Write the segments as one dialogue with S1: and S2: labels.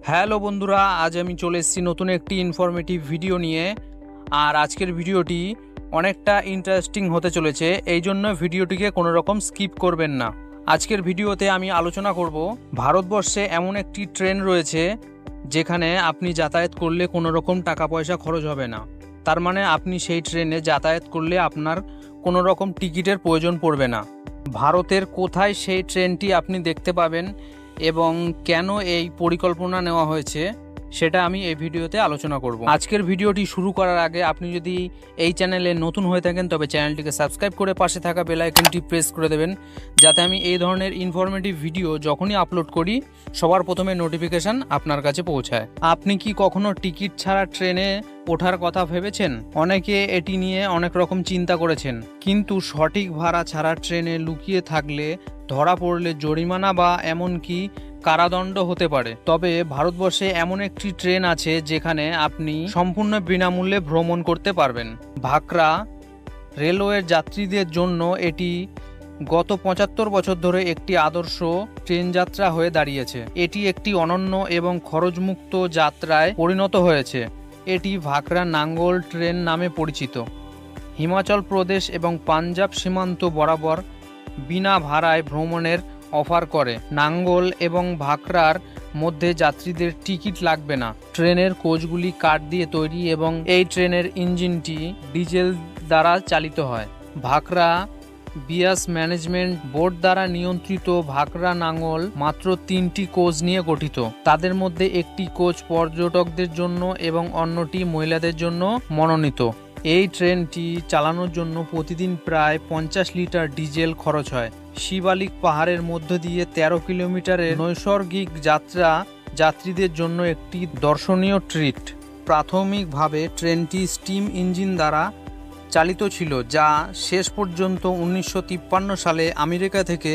S1: Hello বন্ধুরা, আজ আমি চলে এসেছি নতুন একটি ইনফরমেটিভ ভিডিও নিয়ে। আর আজকের ভিডিওটি অনেকটা ইন্টারেস্টিং হতে চলেছে, এই জন্য ভিডিওটিকে কোনো রকম স্কিপ করবেন না। আজকের ভিডিওতে আমি আলোচনা করব ভারতবর্ষে এমন একটি ট্রেন রয়েছে যেখানে আপনি যাতায়াত করলে কোনো রকম টাকা পয়সা খরচ হবে না। তার মানে আপনি সেই ট্রেনে যাতায়াত করলে আপনার কোনো রকম টিকিটের প্রয়োজন পড়বে না। ভারতের কোথায় সেই ট্রেনটি আপনি দেখতে পাবেন এবং কেন এই পরিকল্পনা নেওয়া হয়েছে সেটা আমি এই ভিডিওতে আলোচনা করব। আজকের ভিডিওটি শুরু করার আগে আপনি যদি এই চ্যানেলে নতুন হয়ে থাকেন তবে চ্যানেলটিকে সাবস্ক্রাইব করে পাশে থাকা বেল আইকনটি প্রেস করে দেবেন, যাতে আমি এই ধরনের ইনফরমেটিভ ভিডিও যখনই আপলোড করি সবার প্রথমে নোটিফিকেশন আপনার কাছে পৌঁছায়। আপনি কি কখনো টিকিট ছাড়া ট্রেনে ওঠার কথা ভেবেছেন? অনেকে এটি নিয়ে অনেক রকম চিন্তা করেছেন, কিন্তু সঠিক ভাড়া ছাড়া ট্রেনে লুকিয়ে থাকলে ধরা পড়লে জরিমানা বা এমনকি কারাদণ্ড হতে পারে। তবে ভারতবর্ষে এমন একটি ট্রেন আছে যেখানে আপনি সম্পূর্ণ বিনামূল্যে ভ্রমণ করতে পারবেন। ভাকরা রেলওয়ের যাত্রীদের জন্য এটি গত ৭৫ বছর ধরে একটি আদর্শ ট্রেন যাত্রা হয়ে দাঁড়িয়েছে। এটি একটি অনন্য এবং খরচমুক্ত যাত্রায় পরিণত হয়েছে। এটি ভাকরা নাঙ্গল ট্রেন নামে পরিচিত। হিমাচল প্রদেশ এবং পাঞ্জাব সীমান্ত বরাবর বিনা ভাড়ায় ভ্রমণের অফার করে। নাঙ্গল এবং ভাকরার মধ্যে যাত্রীদের টিকিট লাগবে না। ট্রেনের কোচগুলি কাঠ দিয়ে তৈরি এবং এই ট্রেনের ইঞ্জিনটি ডিজেল দ্বারা চালিত হয়। ভাকরা বিয়াস ম্যানেজমেন্ট বোর্ড দ্বারা নিয়ন্ত্রিত ভাকরা নাঙ্গল মাত্র ৩টি কোচ নিয়ে গঠিত। তাদের মধ্যে একটি কোচ পর্যটকদের জন্য এবং অন্যটি মহিলাদের জন্য মনোনীত। এই ট্রেনটি চালানোর জন্য প্রতিদিন প্রায় ৫০ লিটার ডিজেল খরচ হয়। শিবালিক পাহাড়ের মধ্য দিয়ে ১৩ কিলোমিটারের নৈসর্গিক যাত্রা যাত্রীদের জন্য একটি দর্শনীয় ট্রিট। প্রাথমিকভাবে ট্রেনটি স্টিম ইঞ্জিন দ্বারা চালিত ছিল, যা শেষ পর্যন্ত ১৯৫৩ সালে আমেরিকা থেকে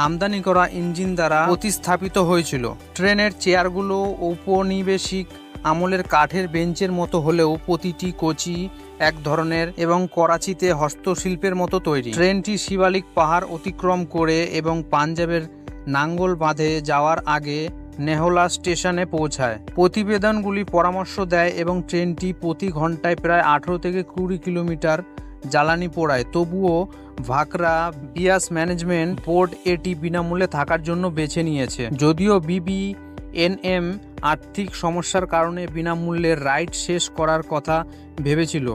S1: আমদানি করা ইঞ্জিন দ্বারা প্রতিস্থাপিত হয়েছিল। ট্রেনের চেয়ারগুলো ঔপনিবেশিক আমলের কাঠের বেঞ্চের মতো হলেও প্রতিটি কোচই এক ধরনের এবং করাচিতে হস্তশিল্পের মতো তৈরি। ট্রেনটি শিবালিক পাহাড় অতিক্রম করে এবং পাঞ্জাবের নাঙ্গল বাঁধে যাওয়ার আগে নেহলা স্টেশনে পৌঁছায়। প্রতিবেদনগুলি পরামর্শ দেয় এবং ট্রেনটি প্রতি ঘন্টায় প্রায় ১৮ থেকে ২০ কিলোমিটার জ্বালানি পোড়ায়। তবুও ভাকরা বিয়াস ম্যানেজমেন্ট বোর্ড এটি বিনামূল্যে থাকার জন্য বেছে নিয়েছে। যদিও বিবিএনএম আর্থিক সমস্যার কারণে বিনামূল্যে রাইড শেষ করার কথা ভেবেছিল,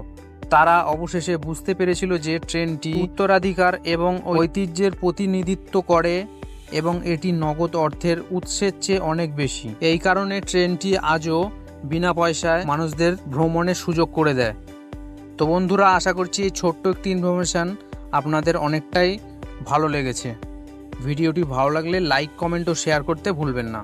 S1: তারা অবশেষে বুঝতে পেরেছিল যে ট্রেনটি উত্তরাধিকার এবং ঐতিহ্যের প্রতিনিধিত্ব করে এবং এটি নগদ অর্থের উৎসের চেয়ে অনেক বেশি। এই কারণে ট্রেনটি আজও বিনা পয়সায় মানুষদের ভ্রমণের সুযোগ করে দেয়। তো বন্ধুরা, আশা করছি এই ছোট্ট একটি ইনফরমেশান আপনাদের অনেকটাই ভালো লেগেছে। ভিডিওটি ভালো লাগলে লাইক, কমেন্ট ও শেয়ার করতে ভুলবেন না।